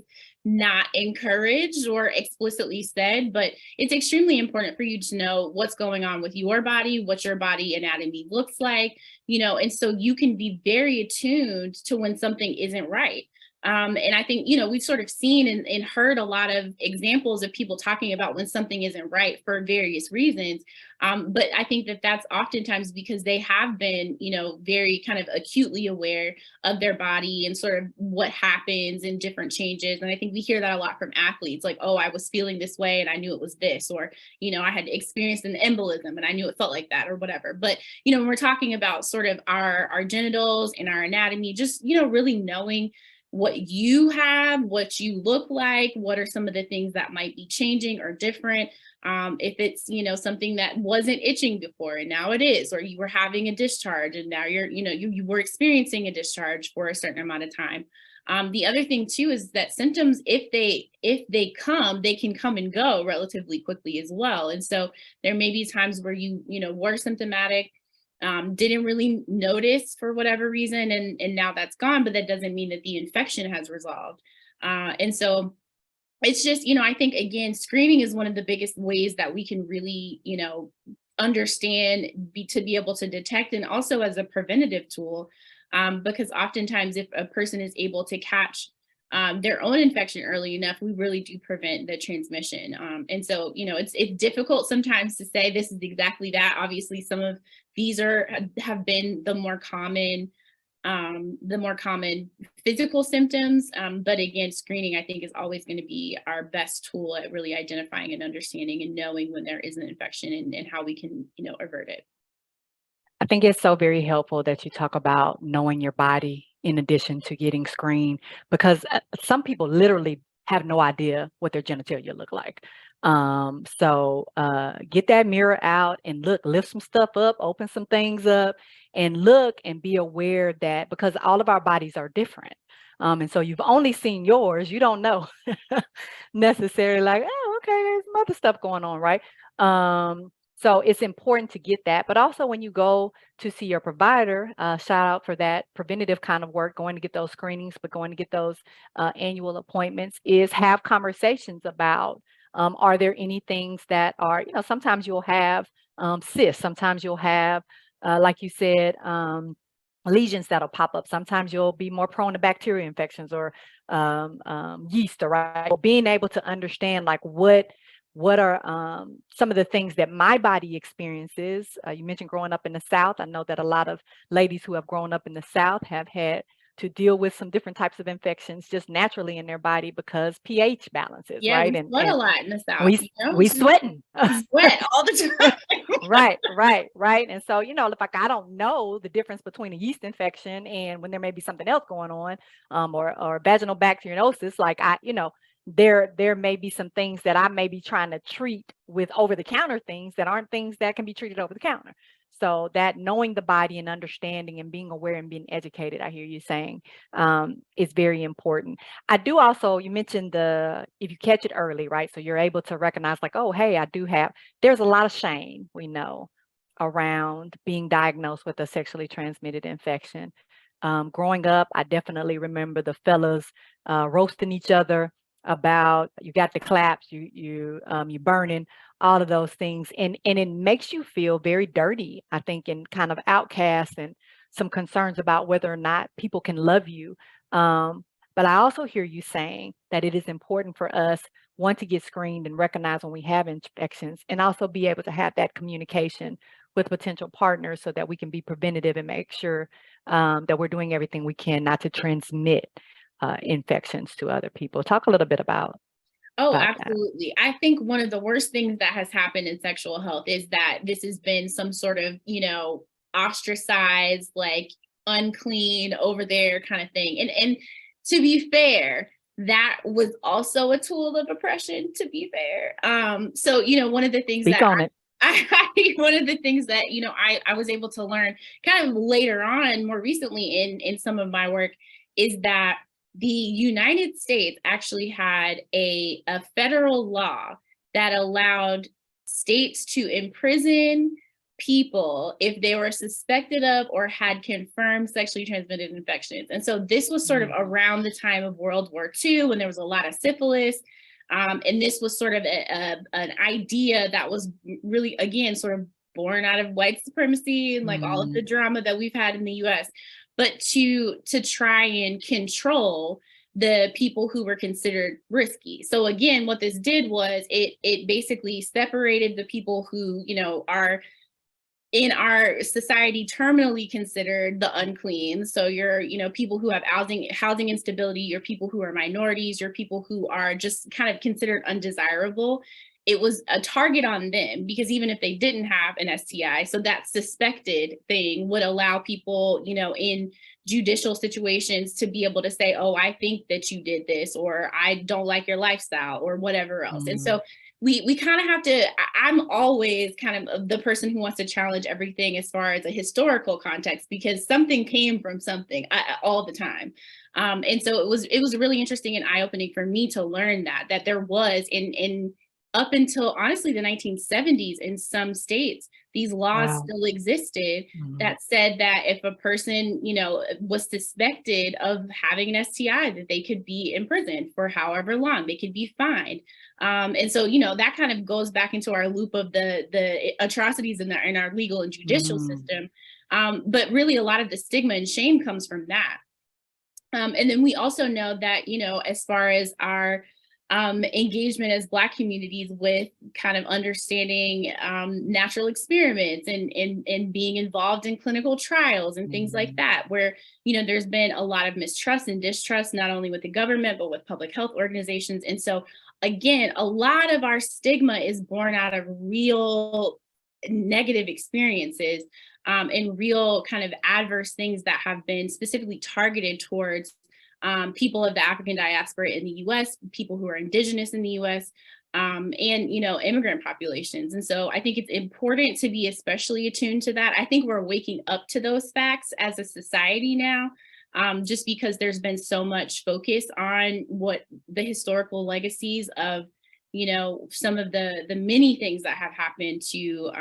not encouraged or explicitly said, but it's extremely important for you to know what's going on with your body, what your body anatomy looks like, and so you can be very attuned to when something isn't right. And I think, we've sort of seen and heard a lot of examples of people talking about when something isn't right for various reasons. But I think that that's oftentimes because they have been, very kind of acutely aware of their body and sort of what happens in different changes. And I think we hear that a lot from athletes, like, oh, I was feeling this way and I knew it was this, or, I had experienced an embolism and I knew it felt like that or whatever. But, when we're talking about sort of our genitals and our anatomy, just, really knowing what you have, what you look like, what are some of the things that might be changing or different. If it's, something that wasn't itching before and now it is, or you were having a discharge and now you were experiencing a discharge for a certain amount of time. The other thing too is that symptoms, if they come, they can come and go relatively quickly as well. And so there may be times where you were symptomatic, didn't really notice for whatever reason, and now that's gone, but that doesn't mean that the infection has resolved. And so it's just, I think again, screening is one of the biggest ways that we can really, understand, to be able to detect, and also as a preventative tool, because oftentimes if a person is able to catch their own infection early enough, we really do prevent the transmission. And so, it's difficult sometimes to say this is exactly that. Obviously, some of these have been the more common physical symptoms. But again, screening, I think, is always going to be our best tool at really identifying and understanding and knowing when there is an infection, and how we can, avert it. I think it's so very helpful that you talk about knowing your body in addition to getting screened, because some people literally have no idea what their genitalia look like. So get that mirror out and look, lift some stuff up, open some things up, and look and be aware that, because all of our bodies are different. And so you've only seen yours, you don't know necessarily, like, oh, okay, there's some other stuff going on, right? So it's important to get that. But also when you go to see your provider, shout out for that preventative kind of work, going to get those screenings, but going to get those annual appointments, is have conversations about, are there any things that are, sometimes you'll have cysts, sometimes you'll have, like you said, lesions that'll pop up. Sometimes you'll be more prone to bacteria infections or yeast, or right. So being able to understand, like, what are some of the things that my body experiences. You mentioned growing up in the South. I know that a lot of ladies who have grown up in the South have had to deal with some different types of infections just naturally in their body because pH balances, Yeah, right? we And sweat a lot in the South, we sweating. we sweat all the time. Right, right, right. And so, like, I don't know the difference between a yeast infection and when there may be something else going on, or vaginal bacteriosis. Like, there may be some things that I may be trying to treat with over the counter things that aren't things that can be treated over the counter. So that knowing the body and understanding and being aware and being educated, I hear you saying, is very important. I do also, you mentioned if you catch it early, right? So you're able to recognize, like, oh, hey, there's a lot of shame, we know, around being diagnosed with a sexually transmitted infection. Growing up, I definitely remember the fellas roasting each other about, you got the claps, you burning, all of those things, and it makes you feel very dirty, I think, and kind of outcast, and some concerns about whether or not people can love you. But I also hear you saying that it is important for us, one, to get screened and recognize when we have infections, and also be able to have that communication with potential partners so that we can be preventative and make sure that we're doing everything we can not to transmit infections to other people. Talk a little bit Oh, about that. absolutely. I think one of the worst things that has happened in sexual health is that this has been some sort of, ostracized, like, unclean, over there kind of thing. And to be fair, that was also a tool of oppression, to be fair. So, one of the things Speak that on it. one of the things that, I was able to learn kind of later on, more recently in some of my work, is that the United States actually had a federal law that allowed states to imprison people if they were suspected of or had confirmed sexually transmitted infections. And so this was sort of around the time of World War II, when there was a lot of syphilis. And this was sort of an idea that was really, again, sort of born out of white supremacy and like all of the drama that we've had in the US, but to try and control the people who were considered risky. So again, what this did was it basically separated the people who, are in our society terminally considered the unclean. So you're, people who have housing instability, you're people who are minorities, you're people who are just kind of considered undesirable. It was a target on them because even if they didn't have an STI, so that suspected thing would allow people, in judicial situations to be able to say, oh, I think that you did this, or I don't like your lifestyle, or whatever else. And so we kind of have to, I'm always kind of the person who wants to challenge everything as far as a historical context, because something came from something all the time. And so it was really interesting and eye-opening for me to learn that there was in up until honestly the 1970s in some states, these laws still existed that said that if a person, was suspected of having an STI, that they could be imprisoned for however long, they could be fined. And so, that kind of goes back into our loop of the atrocities in our legal and judicial system. But really a lot of the stigma and shame comes from that. And then we also know that, as far as our engagement as Black communities with kind of understanding natural experiments and being involved in clinical trials and things like that, where, there's been a lot of mistrust and distrust, not only with the government, but with public health organizations. And so again, a lot of our stigma is born out of real negative experiences and real kind of adverse things that have been specifically targeted towards people of the African diaspora in the US, people who are indigenous in the US, and, immigrant populations. And so I think it's important to be especially attuned to that. I think we're waking up to those facts as a society now, just because there's been so much focus on what the historical legacies of, some of the many things that have happened to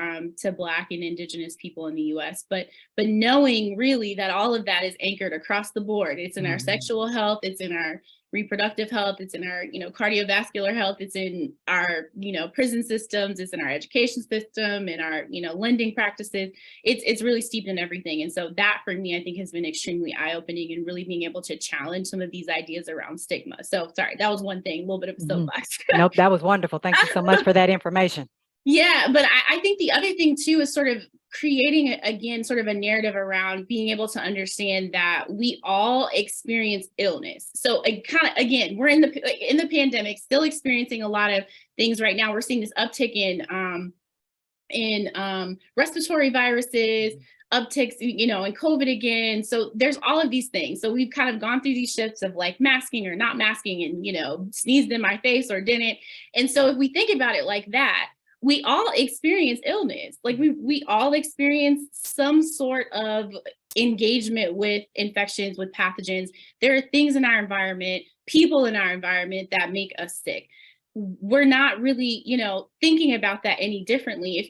Black and indigenous people in the US, but knowing really that all of that is anchored across the board. It's in our sexual health, it's in our reproductive health, it's in our, cardiovascular health, it's in our, prison systems, it's in our education system, in our, lending practices. It's really steeped in everything. And so that for me, I think has been extremely eye-opening and really being able to challenge some of these ideas around stigma. So sorry, that was one thing, a little bit of a soapbox. Nope, that was wonderful. Thank you so much for that information. Yeah, but I think the other thing too is sort of creating, again, sort of a narrative around being able to understand that we all experience illness. So it kind of, again, we're in the pandemic, still experiencing a lot of things right now. We're seeing this uptick in respiratory viruses, upticks, in COVID again. So there's all of these things. So we've kind of gone through these shifts of like masking or not masking and, sneezed in my face or didn't. And so if we think about it like that, we all experience illness. Like we all experience some sort of engagement with infections, with pathogens. There are things in our environment, people in our environment that make us sick. We're not really, thinking about that any differently.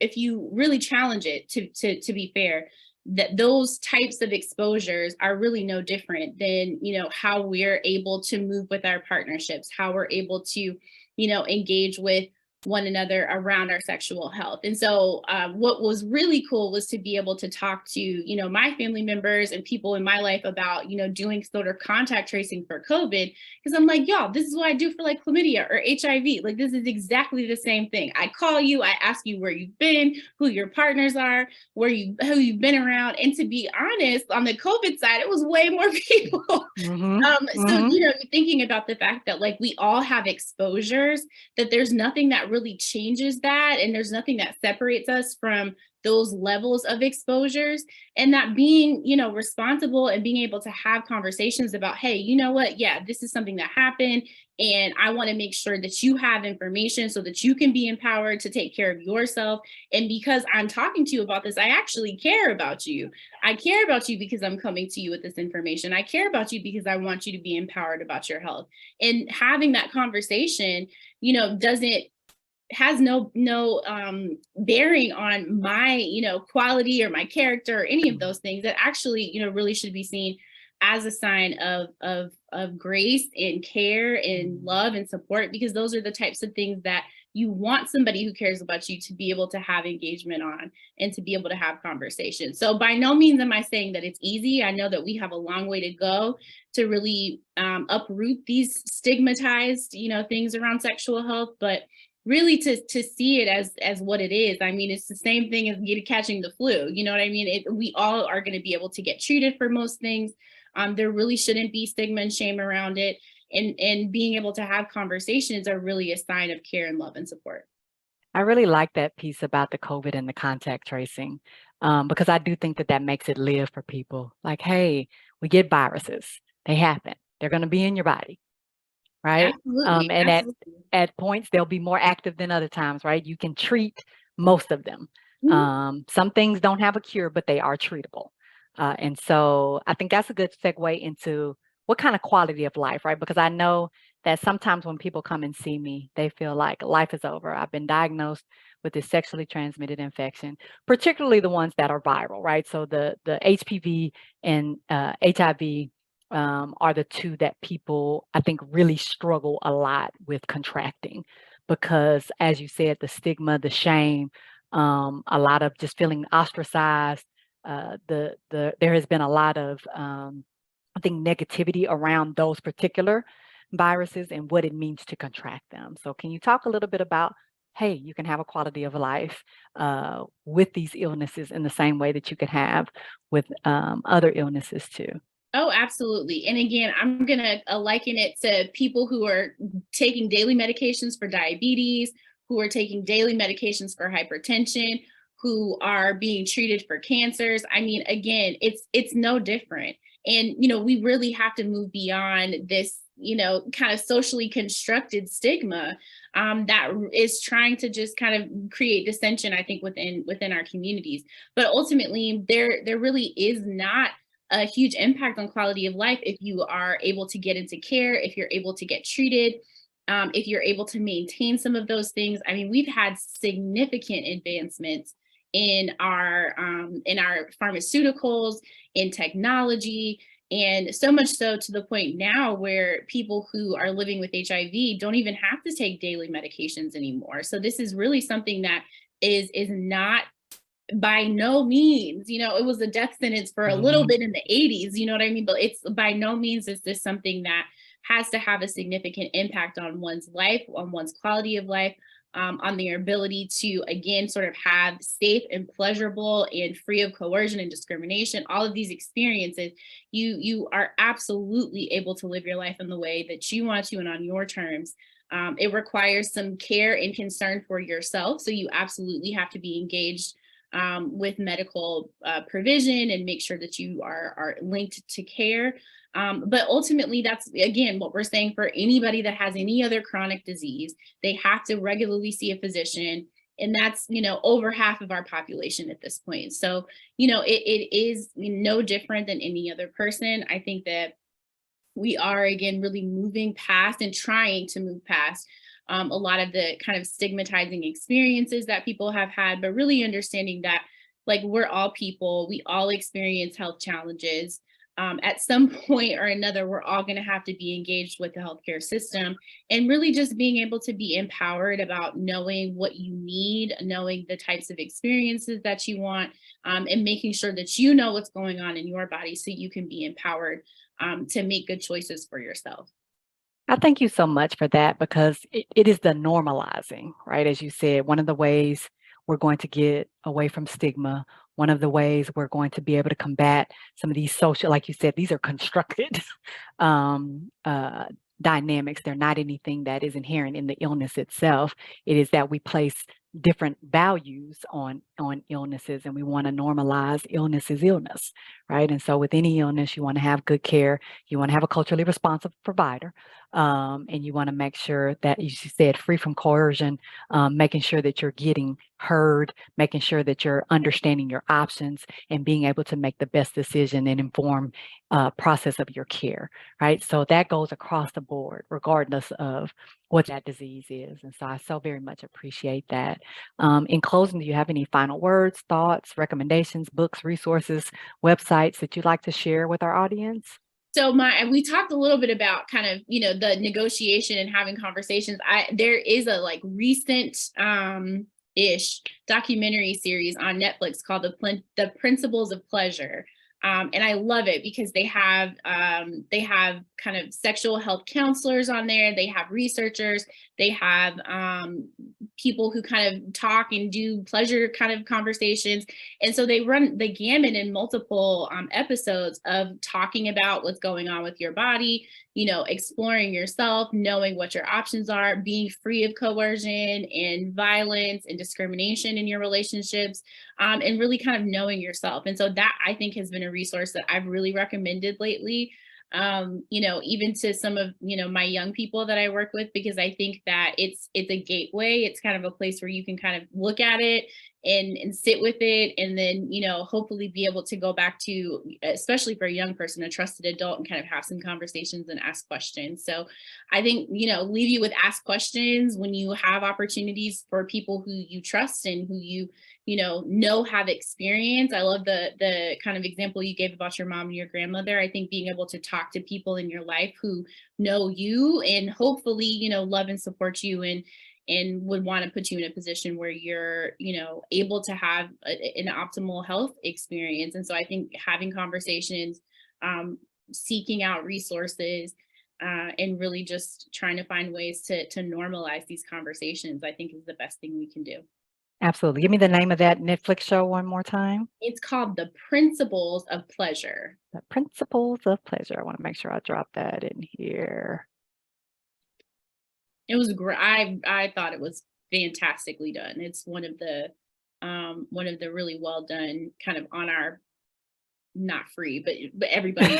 If you really challenge it, to be fair, that those types of exposures are really no different than, how we're able to move with our partnerships, how we're able to, engage with one another around our sexual health. And so what was really cool was to be able to talk to, my family members and people in my life about, doing sort of contact tracing for COVID. Because I'm like, y'all, this is what I do for like chlamydia or HIV. Like, this is exactly the same thing. I call you, I ask you where you've been, who your partners are, who you've been around. And to be honest, on the COVID side, it was way more people. So, thinking about the fact that like we all have exposures, that there's nothing that really changes that. And there's nothing that separates us from those levels of exposures, and that being, responsible and being able to have conversations about, hey, you know what? Yeah, this is something that happened. And I want to make sure that you have information so that you can be empowered to take care of yourself. And because I'm talking to you about this, I actually care about you. I care about you because I'm coming to you with this information. I care about you because I want you to be empowered about your health. And having that conversation, doesn't has no bearing on my, quality or my character or any of those things, that actually, really should be seen as a sign of grace and care and love and support, because those are the types of things that you want somebody who cares about you to be able to have engagement on and to be able to have conversations. So by no means am I saying that it's easy. I know that we have a long way to go to really uproot these stigmatized, things around sexual health, but really to see it as what it is. I mean, it's the same thing as catching the flu. You know what I mean? We all are going to be able to get treated for most things. There really shouldn't be stigma and shame around it. And being able to have conversations are really a sign of care and love and support. I really like that piece about the COVID and the contact tracing, because I do think that that makes it live for people. Like, hey, we get viruses. They happen. They're going to be in your body, right? Absolutely. And Absolutely. at points, they'll be more active than other times, right? You can treat most of them. Mhm. Some things don't have a cure, but they are treatable. And so I think that's a good segue into what kind of quality of life, right? Because I know that sometimes when people come and see me, they feel like life is over. I've been diagnosed with this sexually transmitted infection, particularly the ones that are viral, right? So the HPV and HIV are the two that people, I think, really struggle a lot with contracting because, as you said, the stigma, the shame, a lot of just feeling ostracized. There has been a lot of I think negativity around those particular viruses and what it means to contract them. So, can you talk a little bit about? Hey, you can have a quality of life with these illnesses in the same way that you could have with other illnesses too. Oh, absolutely. And again, I'm going to liken it to people who are taking daily medications for diabetes, who are taking daily medications for hypertension, who are being treated for cancers. I mean, again, it's no different. And we really have to move beyond this, kind of socially constructed stigma that is trying to just kind of create dissension, I think, within our communities. But ultimately, there really is not a huge impact on quality of life if you are able to get into care, if you're able to get treated, if you're able to maintain some of those things. I mean, we've had significant advancements in our pharmaceuticals, in technology, and so much so to the point now where people who are living with HIV don't even have to take daily medications anymore. So this is really something that is not, by no means, it was a death sentence for a little Mhm. bit in the 80s, you know what I mean? But it's by no means is this something that has to have a significant impact on one's life, on one's quality of life, on their ability to, again, sort of have safe and pleasurable and free of coercion and discrimination. All of these experiences, you are absolutely able to live your life in the way that you want to and on your terms. It requires some care and concern for yourself. So you absolutely have to be engaged with medical provision and make sure that you are linked to care. But ultimately, that's again what we're saying for anybody that has any other chronic disease. They have to regularly see a physician. And that's, over half of our population at this point. So, it is no different than any other person. I think that we are, again, really moving past and trying to move past a lot of the kind of stigmatizing experiences that people have had, but really understanding that, like, we're all people, we all experience health challenges. At some point or another, we're all going to have to be engaged with the healthcare system, and really just being able to be empowered about knowing what you need, knowing the types of experiences that you want, and making sure that you know what's going on in your body so you can be empowered to make good choices for yourself. I thank you so much for that because it is the normalizing, right? As you said, one of the ways we're going to get away from stigma, one of the ways we're going to be able to combat some of these social, like you said, these are constructed um, uh, dynamics. They're not anything that is inherent in the illness itself. It is that we place different values on illnesses and we want to normalize illness is illness, right? And so with any illness, you want to have good care. You want to have a culturally responsive provider. And you want to make sure that, as you said, free from coercion, making sure that you're getting heard, making sure that you're understanding your options and being able to make the best decision and inform process of your care, right? So that goes across the board, regardless of what that disease is. And so I so very much appreciate that. In closing, do you have any final words, thoughts, recommendations, books, resources, websites that you'd like to share with our audience? So we talked a little bit about kind of, the negotiation and having conversations. There is a like recent ish documentary series on Netflix called The Principles of Pleasure. And I love it because they have kind of sexual health counselors on there. They have researchers. They have people who kind of talk and do pleasure kind of conversations. And so they run the gamut in multiple episodes of talking about what's going on with your body, exploring yourself, knowing what your options are, being free of coercion and violence and discrimination in your relationships, and really kind of knowing yourself. And so that, I think, has been a resource that I've really recommended lately, even to some of, my young people that I work with, because I think that it's a gateway. It's kind of a place where you can kind of look at it and sit with it, and then, hopefully be able to go back to, especially for a young person, a trusted adult, and kind of have some conversations and ask questions. So I think, leave you with ask questions when you have opportunities for people who you trust and who you know have experience. I love the kind of example you gave about your mom and your grandmother. I think being able to talk to people in your life who know you and hopefully, love and support you and would want to put you in a position where you're, able to have an optimal health experience. And so I think having conversations, seeking out resources, and really just trying to find ways to normalize these conversations, I think is the best thing we can do. Absolutely. Give me the name of that Netflix show one more time. It's called The Principles of Pleasure. The Principles of Pleasure. I want to make sure I drop that in here. It was great. I thought it was fantastically done. It's one of the really well done, kind of on our, not free, but everybody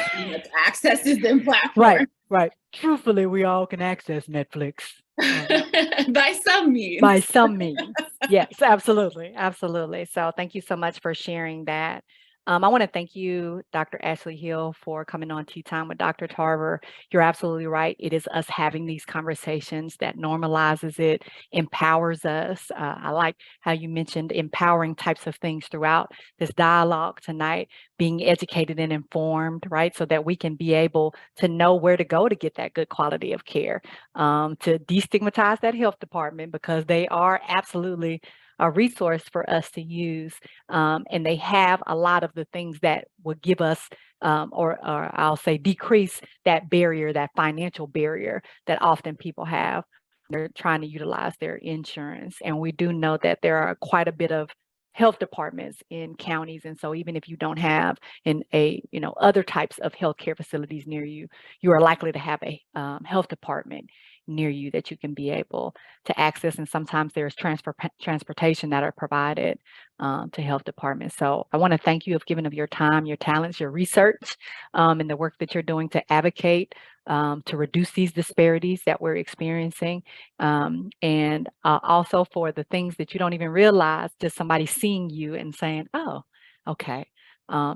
accesses them platform. Right. Truthfully, we all can access Netflix. By some means. By some means. Yes, absolutely. Absolutely. So thank you so much for sharing that. I want to thank you, Dr. Ashley Hill, for coming on Tea Time with Dr. Tarver. You're absolutely right. It is us having these conversations that normalizes it, empowers us. I like how you mentioned empowering types of things throughout this dialogue tonight, being educated and informed, right? So that we can be able to know where to go to get that good quality of care, to destigmatize that health department, because they are absolutely a resource for us to use. And they have a lot of the things that would give us, or I'll say decrease that barrier, that financial barrier that often people have. They're trying to utilize their insurance. And we do know that there are quite a bit of health departments in counties. And so even if you don't have other types of healthcare facilities near you, you are likely to have a health department near you that you can be able to access. And sometimes there's transportation that are provided to health departments. So I want to thank you for giving of your time, your talents, your research, and the work that you're doing to advocate to reduce these disparities that we're experiencing. And also for the things that you don't even realize, just somebody seeing you and saying, oh, okay,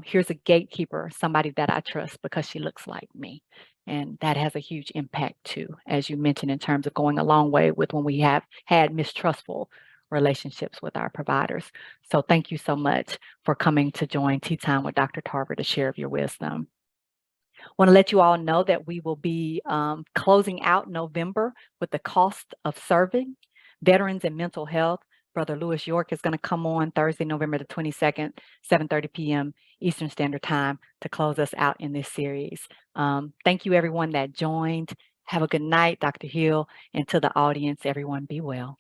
here's a gatekeeper, somebody that I trust because she looks like me. And that has a huge impact too, as you mentioned, in terms of going a long way with when we have had mistrustful relationships with our providers. So thank you so much for coming to join Tea Time with Dr. Tarver to share of your wisdom. Want to let you all know that we will be closing out November with the cost of serving veterans and mental health. Brother Lewis York is going to come on Thursday, November the 22nd, 7:30 p.m. Eastern Standard Time to close us out in this series. Thank you, everyone that joined. Have a good night, Dr. Hill, and to the audience, everyone be well.